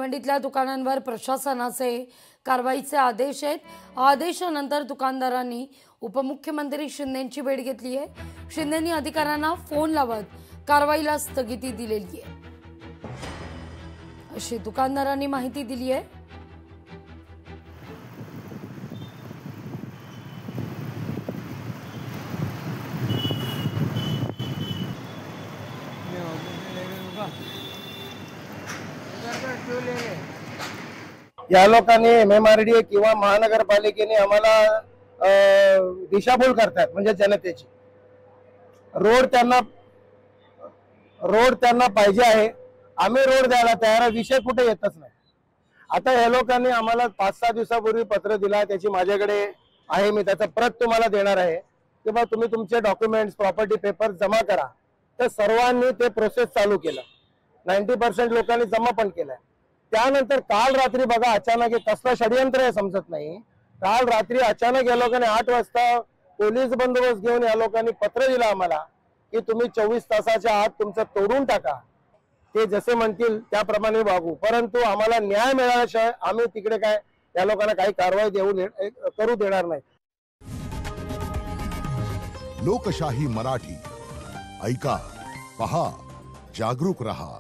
भिवंडीतल्या दुकानांवर प्रशासनाचे कारवाईचे आदेश आहेत। आदेशानंतर दुकानदारांनी उपमुख्यमंत्री शिंदेंची भेट घेतली आहे। शिंदेंनी अधिकाऱ्यांना फोन लावत कारवाईला स्थगिती दिलेली आहे अशी दुकानदारांनी माहिती दिली आहे। या लोकांनी MMRDA किंवा महानगरपालिकेने आम्हाला दिशाभूल करतात, म्हणजे जनतेची रोड त्यांना पाहिजे आहे, आम्ही रोड द्यायला तयार आहे, विषय कुठे येतच नाही। आता या लोकांनी आम्हाला 5-6 दिवसापूर्वी पत्र दिला, त्याची माझ्याकडे आहे, मी त्याचा प्रत तुम्हाला देणार आहे की बा तुम्ही तुमचे डॉक्युमेंट्स प्रॉपर्टी पेपर जमा करा। तर सर्वांनी ते प्रोसेस चालू केलं, 90% लोकांनी जमा पण केलाय। त्यानंतर काल रात्री बघा अचानक कसलं षडयंत्र आहे समजत नाही, काल रात्री अचानक या लोकांनी 8 वाजता पोलीस बंदोबस्त घेऊन या लोकांनी पत्र दिलं आम्हाला की तुम्ही 24 तासाच्या आत तुमचं तोडून टाका, ते जसे म्हणतील त्याप्रमाणे वागू, परंतु आम्हाला न्याय मिळाल्याशिवाय आम्ही तिकडे काय या लोकांना काही कारवाई करू देणार नाही। लोकशाही मराठी ऐका, पहा, जागरूक रहा।